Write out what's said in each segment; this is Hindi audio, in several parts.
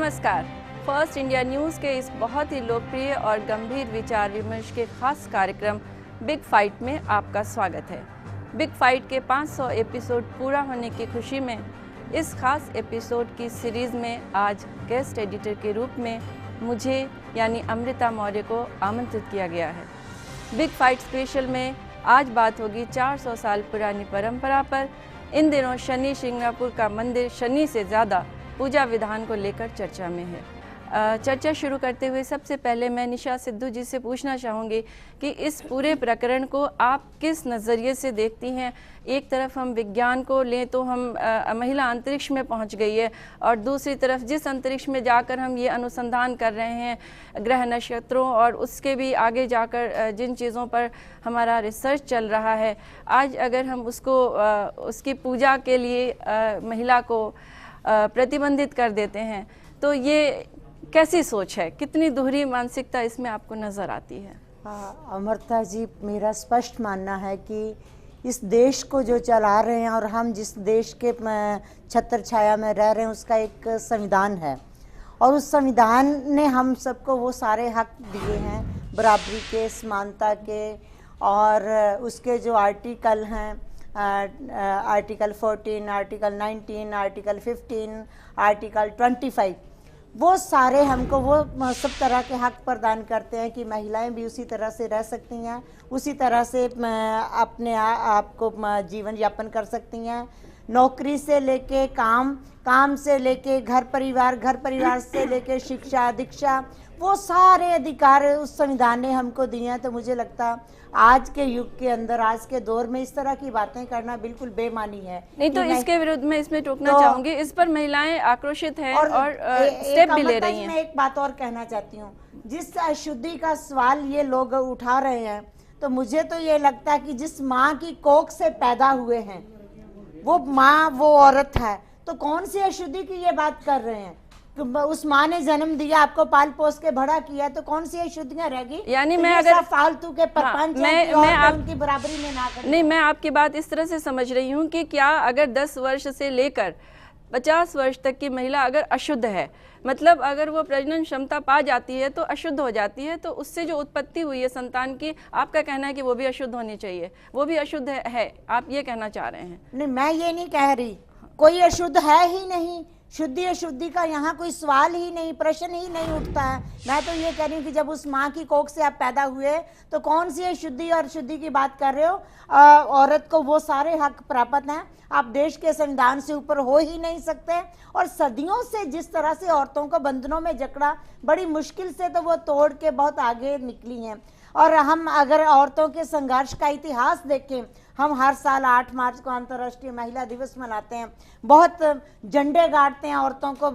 नमस्कार। फर्स्ट इंडिया न्यूज़ के इस बहुत ही लोकप्रिय और गंभीर विचार विमर्श के खास कार्यक्रम बिग फाइट में आपका स्वागत है। बिग फाइट के 500 एपिसोड पूरा होने की खुशी में इस खास एपिसोड की सीरीज़ में आज गेस्ट एडिटर के रूप में मुझे यानी अमृता मौर्य को आमंत्रित किया गया है। बिग फाइट स्पेशल में आज बात होगी 400 साल पुरानी परंपरा पर। इन दिनों शनि शिंगणापुर का मंदिर शनि से ज़्यादा पूजा विधान को लेकर चर्चा में है। चर्चा शुरू करते हुए सबसे पहले मैं निशा सिद्धू जी से पूछना चाहूँगी कि इस पूरे प्रकरण को आप किस नज़रिए से देखती हैं। एक तरफ हम विज्ञान को लें तो हम महिला अंतरिक्ष में पहुंच गई है, और दूसरी तरफ जिस अंतरिक्ष में जाकर हम ये अनुसंधान कर रहे हैं ग्रह नक्षत्रों और उसके भी आगे जाकर जिन चीज़ों पर हमारा रिसर्च चल रहा है, आज अगर हम उसकी पूजा के लिए महिला को प्रतिबंधित कर देते हैं तो ये कैसी सोच है, कितनी दोहरी मानसिकता इसमें आपको नज़र आती है? अमृता जी, मेरा स्पष्ट मानना है कि इस देश को जो चला रहे हैं और हम जिस देश के छत्र छाया में रह रहे हैं उसका एक संविधान है, और उस संविधान ने हम सबको वो सारे हक दिए हैं बराबरी के, समानता के, और उसके जो आर्टिकल हैं आर्टिकल 14, आर्टिकल 19, आर्टिकल 15, आर्टिकल 25, वो सारे हमको वो सब तरह के हक प्रदान करते हैं कि महिलाएं भी उसी तरह से रह सकती हैं, उसी तरह से अपने आप को जीवन यापन कर सकती हैं। नौकरी से लेके काम से लेके घर परिवार से लेके शिक्षा दीक्षा, वो सारे अधिकार उस संविधान ने हमको दिए हैं। तो मुझे लगता आज के युग के अंदर, आज के दौर में इस तरह की बातें करना बिल्कुल बेमानी है। नहीं तो इसके विरुद्ध मैं इसमें टोकना चाहूंगी, इस पर महिलाएं आक्रोशित हैं और स्टेप भी ले रही हैं। मैं एक बात और कहना चाहती हूँ, जिस अशुद्धि का सवाल ये लोग उठा रहे हैं, तो मुझे तो ये लगता है कि जिस माँ की कोख से पैदा हुए हैं वो माँ, वो औरत है, तो कौन सी अशुद्धि की ये बात कर रहे हैं? उस माँ ने जन्म दिया, आपको पाल पोस के बड़ा किया, तो कौन सी अशुद्धियां रहेगी? यानी तो मैं अगर फालतू के परपंच उनकी बराबरी में ना करें। नहीं, मैं आपकी बात इस तरह से समझ रही हूँ कि क्या अगर 10 वर्ष से लेकर 50 वर्ष तक की महिला अगर अशुद्ध है, मतलब अगर वो प्रजनन क्षमता पा जाती है तो अशुद्ध हो जाती है, तो उससे जो उत्पत्ति हुई है संतान की, आपका कहना है कि वो भी अशुद्ध होनी चाहिए, वो भी अशुद्ध है, आप ये कहना चाह रहे हैं? नहीं, मैं ये नहीं कह रही, कोई अशुद्ध है ही नहीं। शुद्धि अशुद्धि का यहाँ कोई सवाल ही नहीं, प्रश्न ही नहीं उठता है। मैं तो ये कह रही हूँ कि जब उस माँ की कोख से आप पैदा हुए तो कौन सी शुद्धि और शुद्धि की बात कर रहे हो? औरत को वो सारे हक प्राप्त हैं, आप देश के संविधान से ऊपर हो ही नहीं सकते। और सदियों से जिस तरह से औरतों को बंधनों में जकड़ा, बड़ी मुश्किल से तो वो तोड़ के बहुत आगे निकली हैं। और हम अगर औरतों के संघर्ष का इतिहास देखें, हम हर साल 8 मार्च को अंतर्राष्ट्रीय महिला दिवस मनाते हैं, बहुत झंडे गाड़ते हैं, औरतों को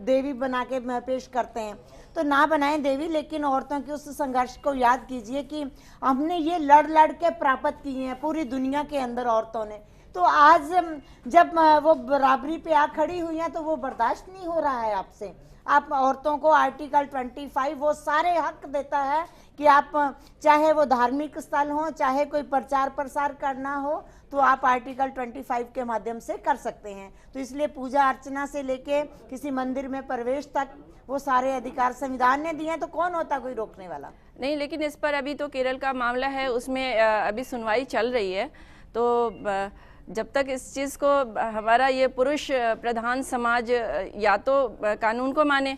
देवी बना के पेश करते हैं। तो ना बनाएं देवी, लेकिन औरतों के उस संघर्ष को याद कीजिए कि हमने ये लड़ के प्राप्त किए हैं पूरी दुनिया के अंदर औरतों ने। तो आज जब वो बराबरी पे आ खड़ी हुई हैं तो वो बर्दाश्त नहीं हो रहा है आपसे। आप औरतों को आर्टिकल 25 वो सारे हक देता है कि आप चाहे वो धार्मिक स्थल हो, चाहे कोई प्रचार प्रसार करना हो, तो आप आर्टिकल 25 के माध्यम से कर सकते हैं। तो इसलिए पूजा अर्चना से लेके किसी मंदिर में प्रवेश तक वो सारे अधिकार संविधान ने दिए हैं, तो कौन होता कोई रोकने वाला? नहीं, लेकिन इस पर अभी तो केरल का मामला है, उसमें अभी सुनवाई चल रही है। तो जब तक इस चीज़ को हमारा ये पुरुष प्रधान समाज या तो कानून को माने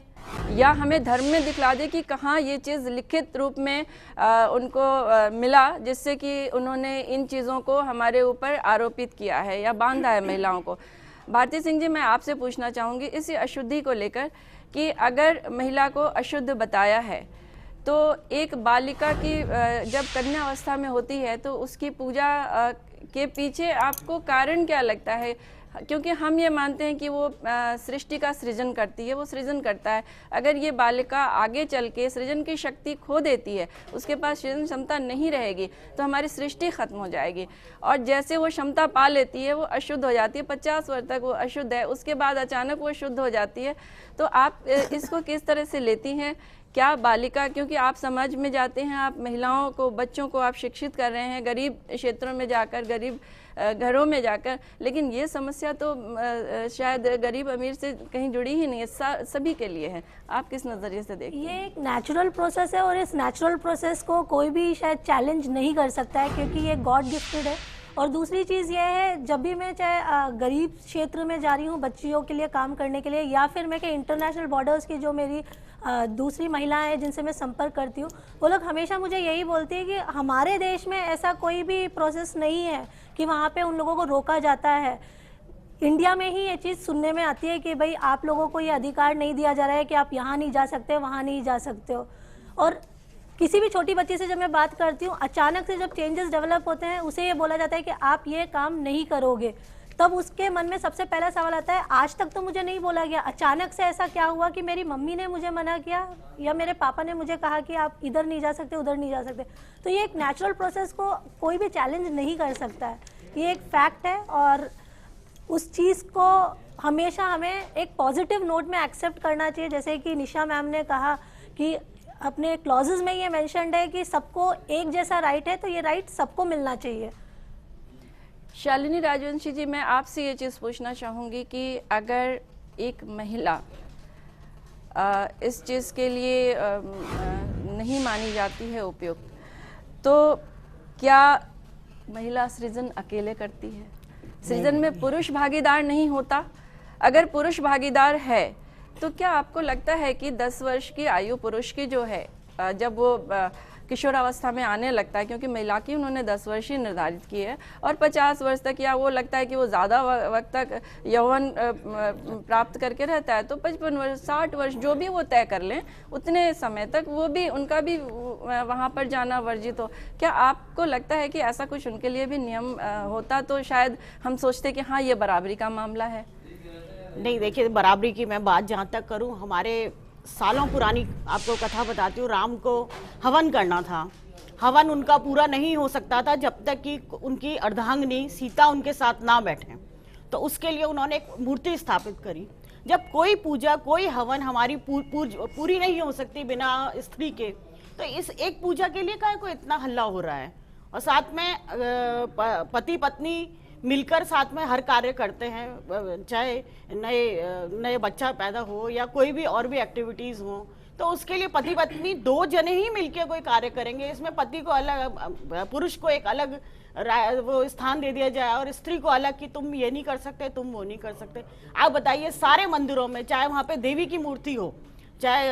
या हमें धर्म में दिखला दे कि कहाँ ये चीज़ लिखित रूप में उनको मिला, जिससे कि उन्होंने इन चीज़ों को हमारे ऊपर आरोपित किया है या बांधा है महिलाओं को। भारती सिंह जी, मैं आपसे पूछना चाहूँगी इसी अशुद्धि को लेकर कि अगर महिला को अशुद्ध बताया है तो एक बालिका की जब कन्या अवस्था में होती है तो उसकी पूजा के पीछे आपको कारण क्या लगता है? क्योंकि हम ये मानते हैं कि वो सृष्टि का सृजन करती है, वो सृजन करता है। अगर ये बालिका आगे चल के सृजन की शक्ति खो देती है, उसके पास सृजन क्षमता नहीं रहेगी, तो हमारी सृष्टि खत्म हो जाएगी। और जैसे वो क्षमता पा लेती है वो अशुद्ध हो जाती है, 50 वर्ष तक वो अशुद्ध है, उसके बाद अचानक वो शुद्ध हो जाती है। तो आप इसको किस तरह से लेती हैं क्या बालिका, क्योंकि आप समाज में जाते हैं, आप महिलाओं को, बच्चों को आप शिक्षित कर रहे हैं गरीब क्षेत्रों में जाकर, गरीब घरों में जाकर, लेकिन ये समस्या तो शायद गरीब अमीर से कहीं जुड़ी ही नहीं है, सभी के लिए है। आप किस नज़रिए से देखते हैं? ये एक नेचुरल प्रोसेस है और इस नेचुरल प्रोसेस को कोई भी शायद चैलेंज नहीं कर सकता है, क्योंकि ये गॉड गिफ्टेड है। और दूसरी चीज़ ये है, जब भी मैं चाहे गरीब क्षेत्र में जा रही हूँ बच्चियों के लिए काम करने के लिए, या फिर मैं इंटरनेशनल बॉर्डर्स की जो मेरी दूसरी महिलाएं हैं जिनसे मैं संपर्क करती हूँ, वो लोग हमेशा मुझे यही बोलती है कि हमारे देश में ऐसा कोई भी प्रोसेस नहीं है कि वहाँ पे उन लोगों को रोका जाता है। इंडिया में ही ये चीज़ सुनने में आती है कि भाई आप लोगों को ये अधिकार नहीं दिया जा रहा है कि आप यहाँ नहीं जा सकते, वहाँ नहीं जा सकते हो। और किसी भी छोटी बच्ची से जब मैं बात करती हूँ, अचानक से जब चेंजेस डेवलप होते हैं, उसे ये बोला जाता है कि आप ये काम नहीं करोगे, तब उसके मन में सबसे पहला सवाल आता है, आज तक तो मुझे नहीं बोला गया, अचानक से ऐसा क्या हुआ कि मेरी मम्मी ने मुझे मना किया या मेरे पापा ने मुझे कहा कि आप इधर नहीं जा सकते, उधर नहीं जा सकते। तो ये एक नेचुरल प्रोसेस को कोई भी चैलेंज नहीं कर सकता है, ये एक फैक्ट है। और उस चीज़ को हमेशा हमें एक पॉजिटिव नोट में एक्सेप्ट करना चाहिए। जैसे कि निशा मैम ने कहा कि अपने क्लॉजेज में ये मेंशन्ड है कि सबको एक जैसा राइट है, तो ये राइट सबको मिलना चाहिए। शालिनी राजवंशी जी, मैं आपसे ये चीज़ पूछना चाहूँगी कि अगर एक महिला इस चीज़ के लिए नहीं मानी जाती है उपयुक्त, तो क्या महिला सृजन अकेले करती है? सृजन में पुरुष भागीदार नहीं होता? अगर पुरुष भागीदार है तो क्या आपको लगता है कि 10 वर्ष की आयु पुरुष की जो है, जब वो किशोरावस्था में आने लगता है, क्योंकि महिला की उन्होंने 10 वर्ष ही निर्धारित की है, और 50 वर्ष तक, या वो लगता है कि वो ज़्यादा वक्त तक यौवन प्राप्त करके रहता है, तो 55 वर्ष 60 वर्ष जो भी वो तय कर लें, उतने समय तक वो भी, उनका भी वहाँ पर जाना वर्जित हो। क्या आपको लगता है कि ऐसा कुछ उनके लिए भी नियम होता तो शायद हम सोचते कि हाँ, ये बराबरी का मामला है? नहीं, देखिए, बराबरी की मैं बात जहाँ तक करूँ, हमारे सालों पुरानी आपको कथा बताती हूँ। राम को हवन करना था, हवन उनका पूरा नहीं हो सकता था जब तक कि उनकी अर्धांगिनी सीता उनके साथ ना बैठे। तो उसके लिए उन्होंने एक मूर्ति स्थापित करी। जब कोई पूजा, कोई हवन हमारी पूरी नहीं हो सकती बिना स्त्री के, तो इस एक पूजा के लिए काहे को इतना हल्ला हो रहा है? और साथ में पति पत्नी मिलकर साथ में हर कार्य करते हैं, चाहे नए बच्चा पैदा हो या कोई भी और भी एक्टिविटीज हो, तो उसके लिए पति पत्नी 2 जने ही मिलकर कोई कार्य करेंगे। इसमें पति को अलग, पुरुष को एक अलग वो स्थान दे दिया जाए और स्त्री को अलग कि तुम ये नहीं कर सकते, तुम वो नहीं कर सकते। आप बताइए, सारे मंदिरों में, चाहे वहाँ पे देवी की मूर्ति हो, चाहे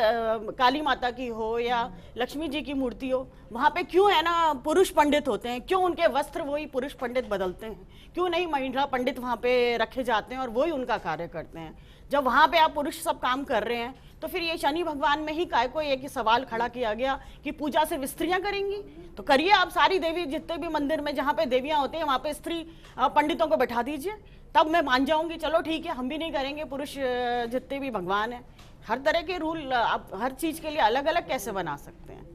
काली माता की हो या लक्ष्मी जी की मूर्ति हो, वहाँ पे क्यों है ना पुरुष पंडित होते हैं? क्यों उनके वस्त्र वही पुरुष पंडित बदलते हैं? क्यों नहीं महिला पंडित वहाँ पे रखे जाते हैं और वही उनका कार्य करते हैं? जब वहाँ पे आप पुरुष सब काम कर रहे हैं, तो फिर ये शनि भगवान में ही काय को एक सवाल खड़ा किया गया कि पूजा सिर्फ स्त्रियां करेंगी? तो करिए आप, सारी देवी, जितने भी मंदिर में जहाँ पे देवियां होती हैं वहाँ पे स्त्री पंडितों को बैठा दीजिए, तब मैं मान जाऊंगी, चलो ठीक है, हम भी नहीं करेंगे, पुरुष जितने भी भगवान हैं। हर तरह के रूल आप हर चीज के लिए अलग अलग कैसे बना सकते हैं?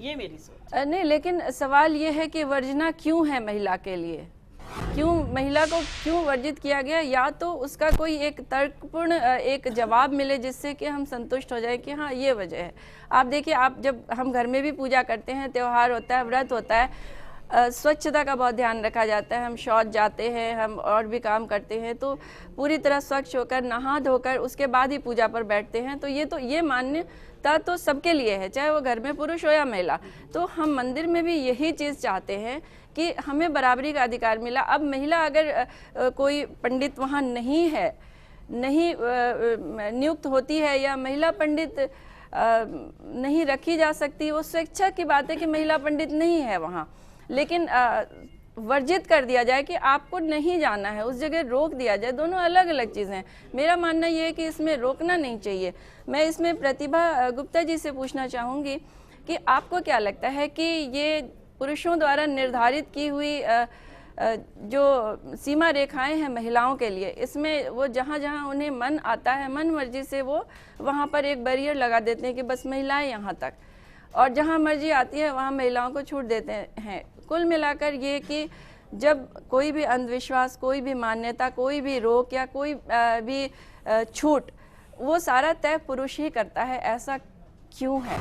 ये मेरी सोच। नहीं, लेकिन सवाल ये है कि वर्जना क्यों है महिला के लिए? क्यों महिला को क्यों वर्जित किया गया? या तो उसका कोई एक तर्कपूर्ण एक जवाब मिले जिससे कि हम संतुष्ट हो जाए कि हाँ, ये वजह है। आप देखिए, आप जब हम घर में भी पूजा करते हैं, त्यौहार होता है, व्रत होता है, स्वच्छता का बहुत ध्यान रखा जाता है। हम शौच जाते हैं, हम और भी काम करते हैं, तो पूरी तरह स्वच्छ होकर, नहा धोकर उसके बाद ही पूजा पर बैठते हैं। तो ये मान्यता तो सबके लिए है, चाहे वो घर में पुरुष हो या महिला। तो हम मंदिर में भी यही चीज़ चाहते हैं कि हमें बराबरी का अधिकार मिला। अब महिला अगर कोई पंडित वहाँ नहीं है, नहीं नियुक्त होती है, या महिला पंडित नहीं रखी जा सकती, वो स्वेच्छा की बात है कि महिला पंडित नहीं है वहाँ, लेकिन वर्जित कर दिया जाए कि आपको नहीं जाना है, उस जगह रोक दिया जाए, दोनों अलग अलग चीज़ें हैं। मेरा मानना ये है कि इसमें रोकना नहीं चाहिए। मैं इसमें प्रतिभा गुप्ता जी से पूछना चाहूँगी कि आपको क्या लगता है कि ये पुरुषों द्वारा निर्धारित की हुई जो सीमा रेखाएं हैं महिलाओं के लिए, इसमें वो जहाँ जहाँ उन्हें मन आता है, मन मर्जी से वो वहाँ पर एक बैरियर लगा देते हैं कि बस महिलाएं यहाँ तक, और जहाँ मर्जी आती है वहाँ महिलाओं को छूट देते हैं। कुल मिलाकर ये कि जब कोई भी अंधविश्वास, कोई भी मान्यता, कोई भी रोक या कोई भी छूट, वो सारा तय पुरुष ही करता है। ऐसा क्यों है?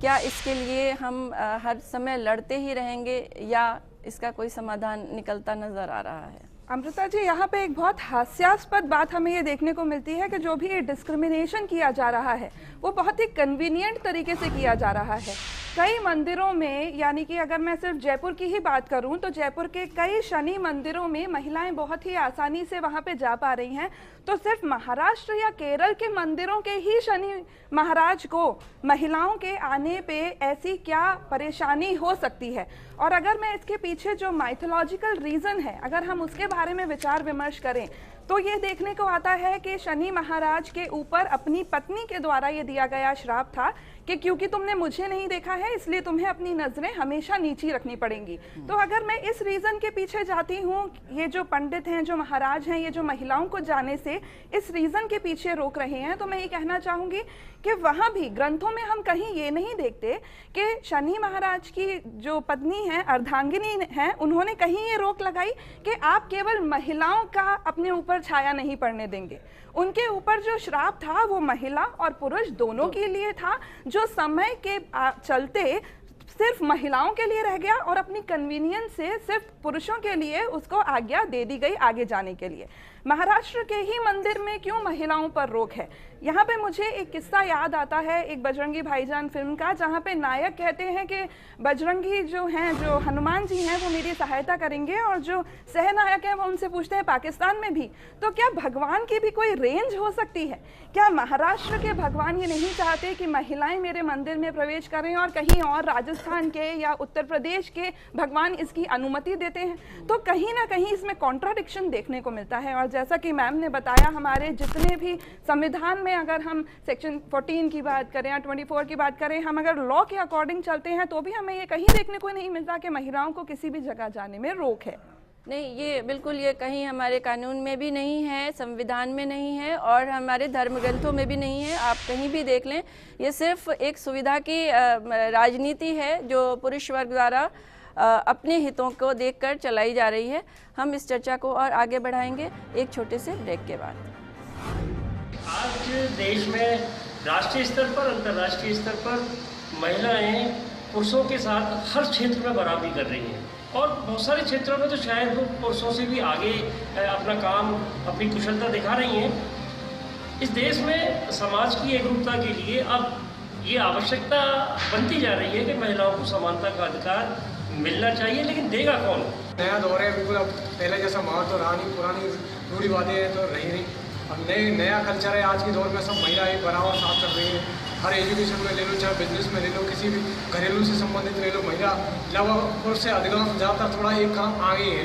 क्या इसके लिए हम हर समय लड़ते ही रहेंगे या इसका कोई समाधान निकलता नज़र आ रहा है? अमृता जी, यहाँ पे एक बहुत हास्यास्पद बात हमें ये देखने को मिलती है कि जो भी ये डिस्क्रिमिनेशन किया जा रहा है वो बहुत ही कन्वीनियंट तरीके से किया जा रहा है। कई मंदिरों में, यानी कि अगर मैं सिर्फ जयपुर की ही बात करूं तो जयपुर के कई शनि मंदिरों में महिलाएं बहुत ही आसानी से वहां पे जा पा रही हैं, तो सिर्फ महाराष्ट्र या केरल के मंदिरों के ही शनि महाराज को महिलाओं के आने पे ऐसी क्या परेशानी हो सकती है? और अगर मैं इसके पीछे जो माइथोलॉजिकल रीज़न है, अगर हम उसके बारे में विचार विमर्श करें तो ये देखने को आता है कि शनि महाराज के ऊपर अपनी पत्नी के द्वारा ये दिया गया श्राप था कि क्योंकि तुमने मुझे नहीं देखा है इसलिए तुम्हें अपनी नज़रें हमेशा नीची रखनी पड़ेंगी। तो अगर मैं इस रीज़न के पीछे जाती हूँ, ये जो पंडित हैं, जो महाराज हैं, ये जो महिलाओं को जाने से इस रीज़न के पीछे रोक रहे हैं, तो मैं ये कहना चाहूँगी कि वहाँ भी ग्रंथों में हम कहीं ये नहीं देखते कि शनि महाराज की जो पत्नी है, अर्धांगिनी है, उन्होंने कहीं ये रोक लगाई कि आप केवल महिलाओं का अपने ऊपर छाया नहीं पड़ने देंगे। उनके ऊपर जो श्राप था वो महिला और पुरुष दोनों के लिए था, जो समय के चलते सिर्फ महिलाओं के लिए रह गया और अपनी कन्वीनियंस से सिर्फ पुरुषों के लिए उसको आज्ञा दे दी गई आगे जाने के लिए। महाराष्ट्र के ही मंदिर में क्यों महिलाओं पर रोक है? यहाँ पे मुझे एक किस्सा याद आता है एक बजरंगी भाईजान फिल्म का, जहाँ पे नायक कहते हैं कि बजरंगी जो हैं, जो हनुमान जी हैं, वो मेरी सहायता करेंगे, और जो सहनायक हैं वो उनसे पूछते हैं पाकिस्तान में भी, तो क्या भगवान की भी कोई रेंज हो सकती है? क्या महाराष्ट्र के भगवान ये नहीं चाहते कि महिलाएं मेरे मंदिर में प्रवेश करें और कहीं और राजस्थान के या उत्तर प्रदेश के भगवान इसकी अनुमति देते हैं? तो कहीं ना कहीं इसमें कॉन्ट्राडिक्शन देखने को मिलता है। और जैसा कि मैम ने बताया, हमारे जितने भी संविधान में अगर हम सेक्शन 14 की बात करें या 24 की बात करें, हम अगर लॉ के अकॉर्डिंग चलते हैं तो भी हमें ये कहीं देखने को नहीं मिलता कि महिलाओं को किसी भी जगह जाने में रोक है। नहीं, ये बिल्कुल, ये कहीं हमारे कानून में भी नहीं है, संविधान में नहीं है और हमारे धर्म ग्रंथों में भी नहीं है। आप कहीं भी देख लें, ये सिर्फ एक सुविधा की राजनीति है जो पुरुष वर्ग द्वारा अपने हितों को देखकर चलाई जा रही है। हम इस चर्चा को और आगे बढ़ाएंगे एक छोटे से ब्रेक के बाद। आज देश में राष्ट्रीय स्तर पर, अंतर्राष्ट्रीय स्तर पर महिलाएं पुरुषों के साथ हर क्षेत्र में बराबरी कर रही हैं और बहुत सारे क्षेत्रों में तो शायद वो पुरुषों से भी आगे अपना काम, अपनी कुशलता दिखा रही हैं। इस देश में समाज की एकरूपता के लिए अब ये आवश्यकता बनती जा रही है कि महिलाओं को समानता का अधिकार मिलना चाहिए, लेकिन देगा कौन? नया दौर है, बिल्कुल अब पहले जैसा माहौल तो रहा नहीं, पुरानी रूढ़िवादियाँ तो रही नहीं। अब नया कल्चर है, आज के दौर में सब महिला एक बराबर साथ कर रही है। हर एजुकेशन में ले लो, चाहे बिजनेस में ले लो, किसी भी घरेलू से संबंधित ले लो, महिला पुरुष से अधिकांश ज़्यादातर थोड़ा एक काम आगे है।